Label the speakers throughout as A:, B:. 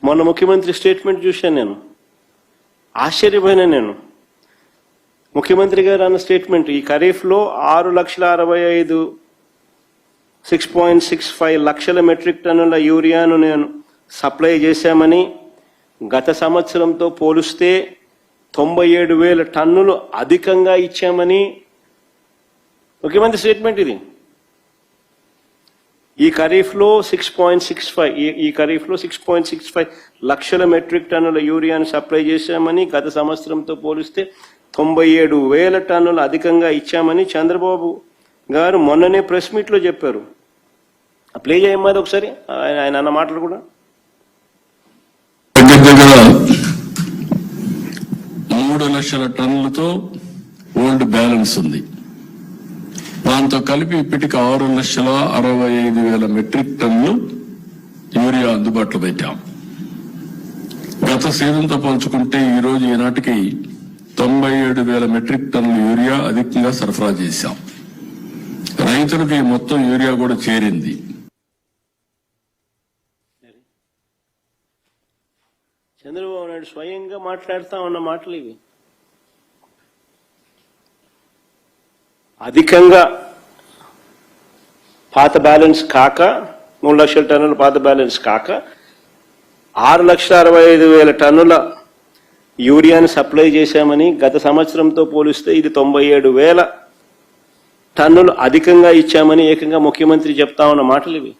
A: మొన్న ముఖ్యమంత్రి స్టేట్మెంట్ చూశాను, నేను ఆశ్చర్యపోయినా. నేను ముఖ్యమంత్రి గారు అన్న స్టేట్మెంట్, ఈ ఖరీఫ్లో 6,65 లక్షల మెట్రిక్ టన్నుల యూరియాను నేను సప్లై చేశామని, గత సంవత్సరంతో పోలిస్తే 97,000 టన్నులు అధికంగా ఇచ్చామని ముఖ్యమంత్రి స్టేట్మెంట్ ఇది. ఈ ఖరీఫ్లో 6.65 లక్షల మెట్రిక్ టన్నుల యూరియాను సప్లై చేశామని, గత సంవత్సరంతో పోలిస్తే 97,000 టన్నులు అధికంగా ఇచ్చామని చంద్రబాబు గారు మొన్ననే ప్రెస్ మీట్లో చెప్పారు. ప్లే చేయమ్మది ఒకసారి ఆయన అన్న మాటలు కూడా.
B: దగ్గర 3 లక్షల టన్నులతో ఓల్డ్ బ్యాలెన్స్ ఉంది. దాంతో కలిపి ఇప్పటికి 6,65,000 మెట్రిక్ టన్నులు యూరియా అందుబాటులో పెట్టాం. గత సీజన్తో పోల్చుకుంటే ఈ రోజు ఈనాటికి 97,000 మెట్రిక్ టన్నుల యూరియా అధికంగా సరఫరా చేశాం. రైతులకు మొత్తం యూరియా కూడా చేరింది.
A: చంద్రబాబు నాయుడు స్వయంగా మాట్లాడుతా ఉన్న మాటలు ఇవి. అధికంగా పాత బ్యాలెన్స్ కాక 3 లక్షల టన్నుల పాత బ్యాలెన్స్ కాక 6,65,000 టన్నుల యూరియాను సప్లై చేశామని, గత సంవత్సరంతో పోలిస్తే ఇది 97,000 టన్నులు అధికంగా ఇచ్చామని ఏకంగా ముఖ్యమంత్రి చెప్తా ఉన్న మాటలు ఇవి.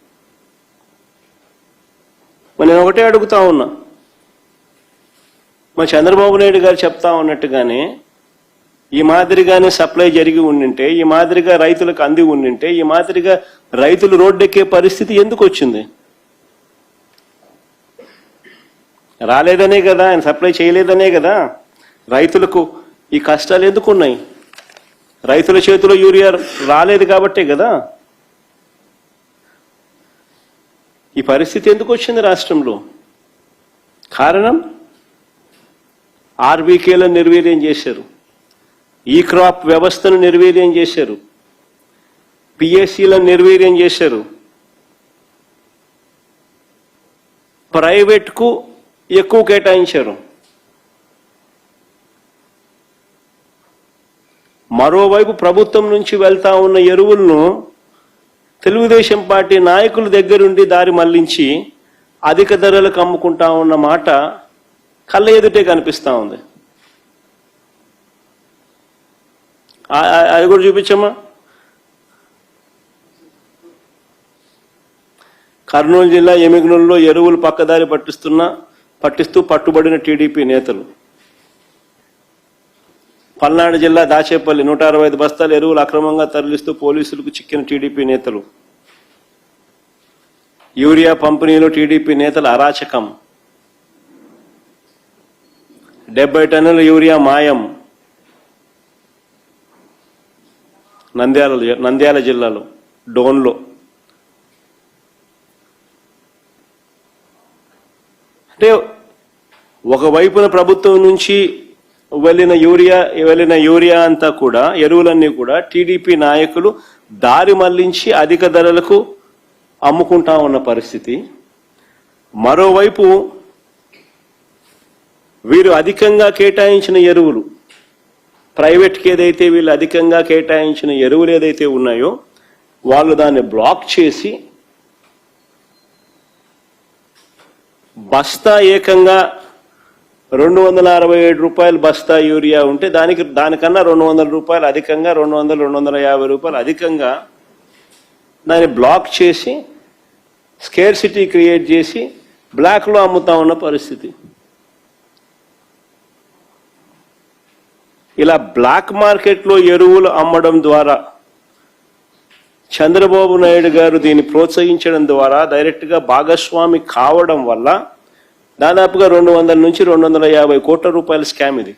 A: నేను ఒకటే అడుగుతా ఉన్నా, మా చంద్రబాబు నాయుడు గారు చెప్తా ఉన్నట్టుగానే ఈ మాదిరిగానే సప్లై జరిగి ఉండింటే, ఈ మాదిరిగా రైతులకు అంది ఉండింటే, ఈ మాదిరిగా రైతులు రోడ్డెక్కే పరిస్థితి ఎందుకు వచ్చింది? రాలేదనే కదా, ఆయన సప్లై చేయలేదనే కదా రైతులకు ఈ కష్టాలు ఎందుకు ఉన్నాయి? రైతుల చేతిలో యూరియా రాలేదు కాబట్టే కదా ఈ పరిస్థితి ఎందుకు వచ్చింది రాష్ట్రంలో. కారణం ఆర్బీకేలను నిర్వీర్యం చేశారు, ఈ క్రాప్ వ్యవస్థను నిర్వీర్యం చేశారు, పిఎస్సీలను నిర్వీర్యం చేశారు, ప్రైవేట్కు ఎక్కువ కేటాయించారు. మరోవైపు ప్రభుత్వం నుంచి వెళ్తా ఉన్న ఎరువులను తెలుగుదేశం పార్టీ నాయకుల దగ్గరుండి దారి మళ్లించి అధిక ధరలకు అమ్ముకుంటా ఉన్న మాట కళ్ళ ఎదుటే కనిపిస్తా ఉంది. అది కూడా చూపించమ్మా. కర్నూలు జిల్లా ఎమిగనూరులో ఎరువులు పక్కదారి పట్టిస్తూ పట్టుబడిన టీడీపీ నేతలు. పల్నాడు జిల్లా దాచేపల్లి 165 బస్తాల ఎరువులు అక్రమంగా తరలిస్తూ పోలీసులకు చిక్కిన టీడీపీ నేతలు. యూరియా పంపిణీలో టీడీపీ నేతల అరాచకం. 70 టన్నుల యూరియా మాయం నంద్యాల జిల్లాలో డోన్లో. అంటే ఒకవైపున ప్రభుత్వం నుంచి వెళ్ళిన యూరియా అంతా కూడా, ఎరువులన్నీ కూడా టీడీపీ నాయకులు దారి మళ్లించి అధిక ధరలకు అమ్ముకుంటా ఉన్న పరిస్థితి. మరోవైపు వీరు అధికంగా కేటాయించిన ఎరువులు, ప్రైవేట్కి ఏదైతే వీళ్ళు అధికంగా కేటాయించిన ఎరువులు ఏదైతే ఉన్నాయో వాళ్ళు దాన్ని బ్లాక్ చేసి బస్తా ఏకంగా 267 రూపాయలు బస్తా యూరియా ఉంటే దానికన్నా 200 రూపాయలు అధికంగా, 250 రూపాయలు అధికంగా దాన్ని బ్లాక్ చేసి స్కేర్సిటీ క్రియేట్ చేసి బ్లాక్లో అమ్ముతా ఉన్న పరిస్థితి. ఇలా బ్లాక్ మార్కెట్లో ఎరువులు అమ్మడం ద్వారా చంద్రబాబు నాయుడు గారు దీన్ని ప్రోత్సహించడం ద్వారా డైరెక్ట్గా భాగస్వామి కావడం వల్ల దాదాపుగా 200 నుంచి 250 కోట్ల రూపాయల స్కామ్ ఇది.